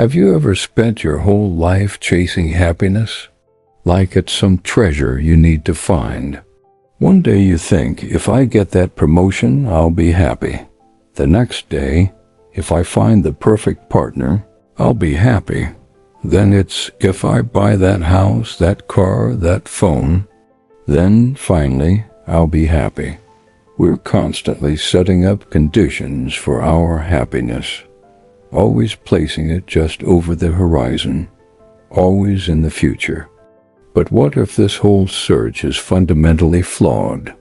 Have you ever spent your whole life chasing happiness? Like it's some treasure you need to find. One day you think, if I get that promotion, I'll be happy. The next day, if I find the perfect partner, I'll be happy. Then it's, if I buy that house, that car, that phone, then finally, I'll be happy. We're constantly setting up conditions for our happiness, always placing it just over the horizon, always in the future. But what if this whole search is fundamentally flawed?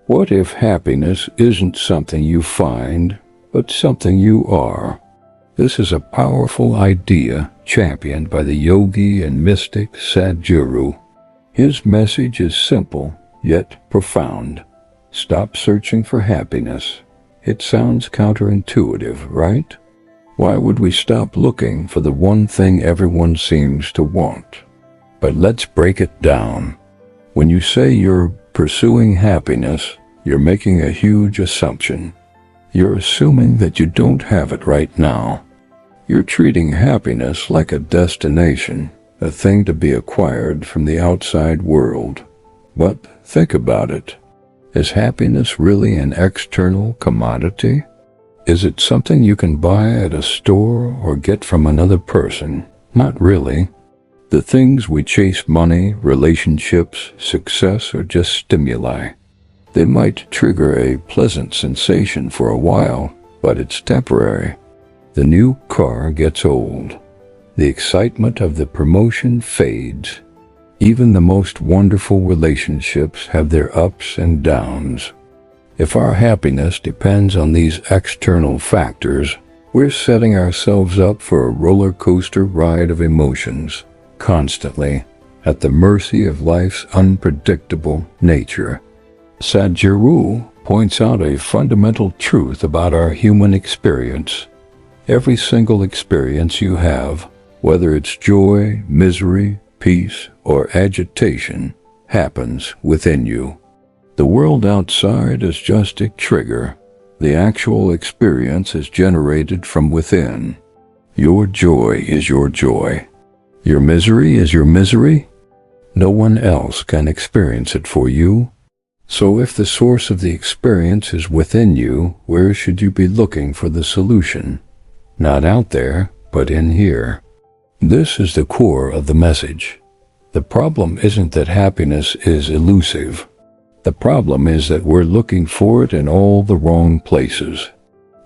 What if happiness isn't something you find, but something you are? This is a powerful idea championed by the yogi and mystic Sadhguru. His message is simple, yet profound. Stop searching for happiness. It sounds counterintuitive, right? Why would we stop looking for the one thing everyone seems to want? But let's break it down. When you say you're pursuing happiness, you're making a huge assumption. You're assuming that you don't have it right now. You're treating happiness like a destination, a thing to be acquired from the outside world. But think about it. Is happiness really an external commodity? Is it something you can buy at a store or get from another person? Not really. The things we chase, money, relationships, success, are just stimuli. They might trigger a pleasant sensation for a while, but it's temporary. The new car gets old. The excitement of the promotion fades. Even the most wonderful relationships have their ups and downs. If our happiness depends on these external factors, we're setting ourselves up for a roller coaster ride of emotions, constantly at the mercy of life's unpredictable nature. Sadhguru points out a fundamental truth about our human experience. Every single experience you have, whether it's joy, misery, peace, or agitation, happens within you. The world outside is just a trigger. The actual experience is generated from within. Your joy is your joy. Your misery is your misery. No one else can experience it for you. So if the source of the experience is within you, where should you be looking for the solution? Not out there, but in here. This is the core of the message. The problem isn't that happiness is elusive. The problem is that we're looking for it in all the wrong places.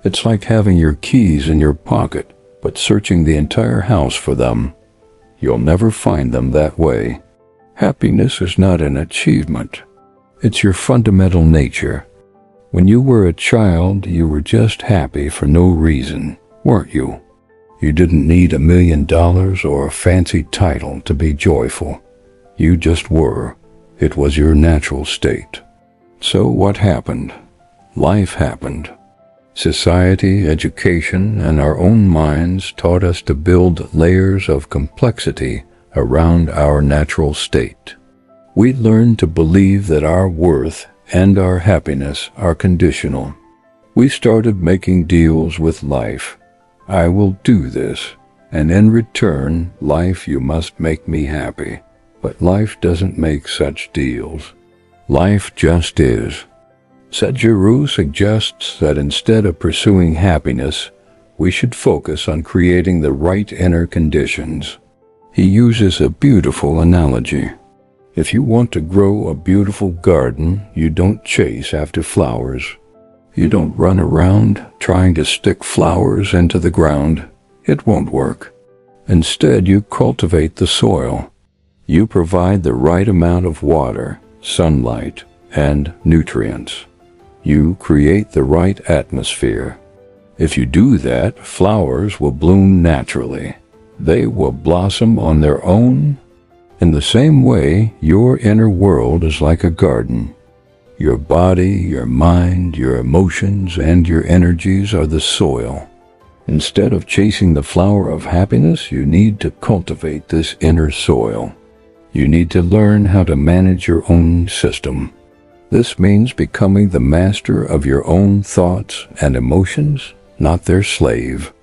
It's like having your keys in your pocket, but searching the entire house for them. You'll never find them that way. Happiness is not an achievement. It's your fundamental nature. When you were a child, you were just happy for no reason, weren't you? You didn't need $1 million or a fancy title to be joyful. You just were. It was your natural state. So what happened? Life happened. Society, education, and our own minds taught us to build layers of complexity around our natural state. We learned to believe that our worth and our happiness are conditional. We started making deals with life. I will do this, and in return, life, you must make me happy. But life doesn't make such deals. Life just is. Sadhguru suggests that instead of pursuing happiness, we should focus on creating the right inner conditions. He uses a beautiful analogy. If you want to grow a beautiful garden, you don't chase after flowers. You don't run around trying to stick flowers into the ground. It won't work. Instead, you cultivate the soil. You provide the right amount of water, sunlight, and nutrients. You create the right atmosphere. If you do that, flowers will bloom naturally. They will blossom on their own. In the same way, your inner world is like a garden. Your body, your mind, your emotions, and your energies are the soil. Instead of chasing the flower of happiness, you need to cultivate this inner soil. You need to learn how to manage your own system. This means becoming the master of your own thoughts and emotions, not their slave.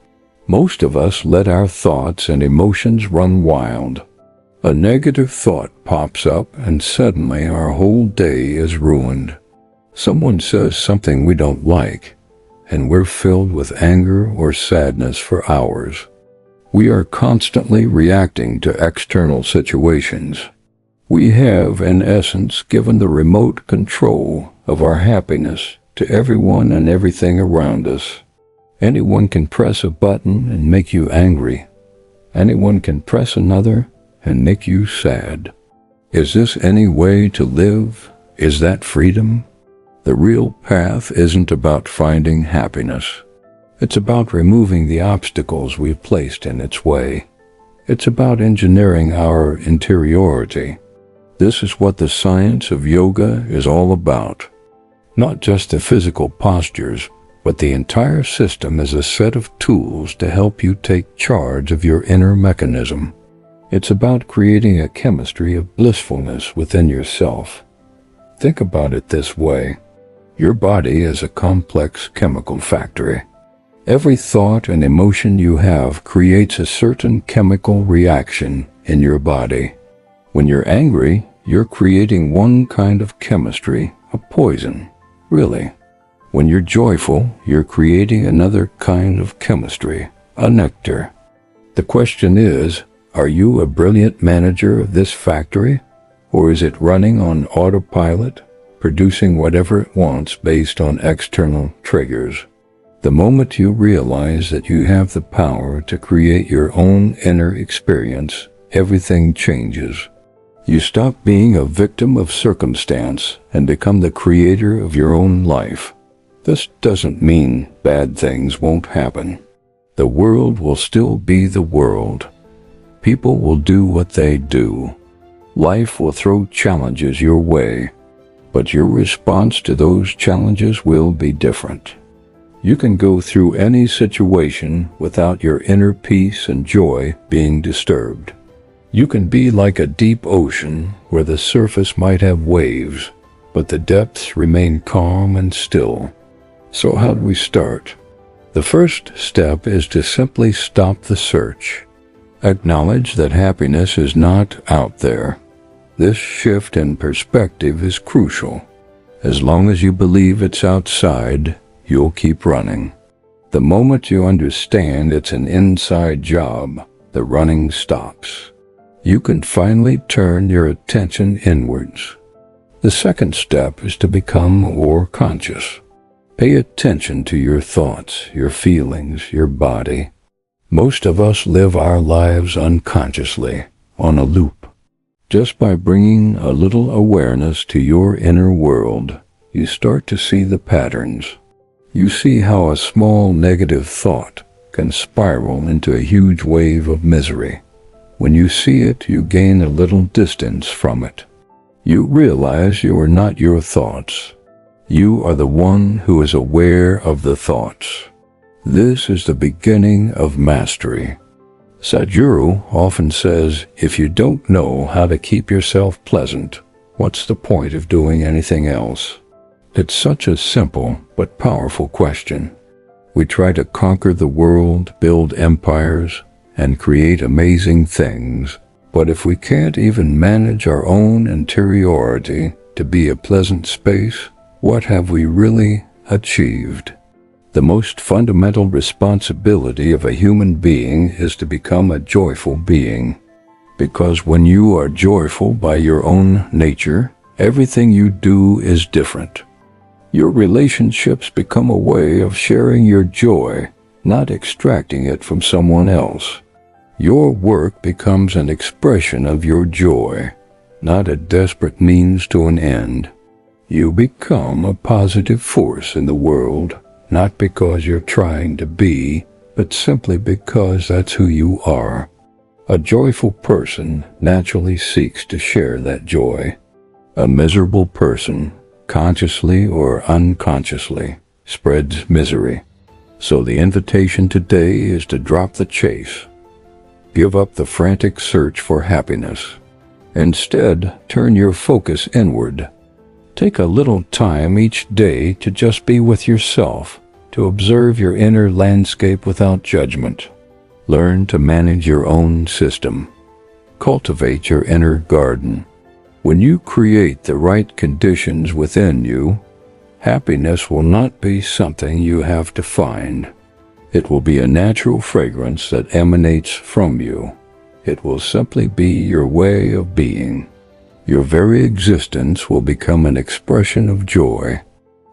Most of us let our thoughts and emotions run wild. A negative thought pops up and suddenly our whole day is ruined. Someone says something we don't like, and we're filled with anger or sadness for hours. We are constantly reacting to external situations. We have, in essence, given the remote control of our happiness to everyone and everything around us. Anyone can press a button and make you angry. Anyone can press another and make you sad. Is this any way to live? Is that freedom? The real path isn't about finding happiness. It's about removing the obstacles we've placed in its way. It's about engineering our interiority. This is what the science of yoga is all about. Not just the physical postures, but the entire system is a set of tools to help you take charge of your inner mechanism. It's about creating a chemistry of blissfulness within yourself. Think about it this way. Your body is a complex chemical factory. Every thought and emotion you have creates a certain chemical reaction in your body. When you're angry, you're creating one kind of chemistry, a poison, really. When you're joyful, you're creating another kind of chemistry, a nectar. The question is, are you a brilliant manager of this factory, or is it running on autopilot, producing whatever it wants based on external triggers? The moment you realize that you have the power to create your own inner experience, everything changes. You stop being a victim of circumstance and become the creator of your own life. This doesn't mean bad things won't happen. The world will still be the world. People will do what they do. Life will throw challenges your way, but your response to those challenges will be different. You can go through any situation without your inner peace and joy being disturbed. You can be like a deep ocean where the surface might have waves, but the depths remain calm and still. So how do we start? The first step is to simply stop the search. Acknowledge that happiness is not out there. This shift in perspective is crucial. As long as you believe it's outside, you'll keep running. The moment you understand it's an inside job, the running stops. You can finally turn your attention inwards. The second step is to become more conscious. Pay attention to your thoughts, your feelings, your body. Most of us live our lives unconsciously, on a loop. Just by bringing a little awareness to your inner world, you start to see the patterns. You see how a small negative thought can spiral into a huge wave of misery. When you see it, you gain a little distance from it. You realize you are not your thoughts. You are the one who is aware of the thoughts. This is the beginning of mastery. Sadhguru often says, if you don't know how to keep yourself pleasant, what's the point of doing anything else? It's such a simple but powerful question. We try to conquer the world, build empires, and create amazing things, but if we can't even manage our own interiority to be a pleasant space, what have we really achieved? The most fundamental responsibility of a human being is to become a joyful being. Because when you are joyful by your own nature, everything you do is different. Your relationships become a way of sharing your joy, not extracting it from someone else. Your work becomes an expression of your joy, not a desperate means to an end. You become a positive force in the world, not because you're trying to be, but simply because that's who you are. A joyful person naturally seeks to share that joy. A miserable person, consciously or unconsciously, spreads misery. So the invitation today is to drop the chase. Give up the frantic search for happiness. Instead, turn your focus inward. Take a little time each day to just be with yourself, to observe your inner landscape without judgment. Learn to manage your own system. Cultivate your inner garden. When you create the right conditions within you, happiness will not be something you have to find. It will be a natural fragrance that emanates from you. It will simply be your way of being. Your very existence will become an expression of joy,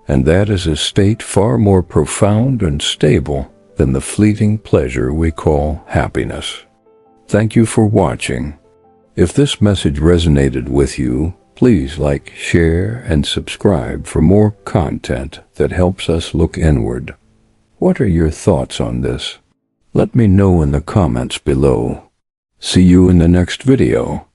and that is a state far more profound and stable than the fleeting pleasure we call happiness. Thank you for watching. If this message resonated with you, please like, share, and subscribe for more content that helps us look inward. What are your thoughts on this? Let me know in the comments below. See you in the next video.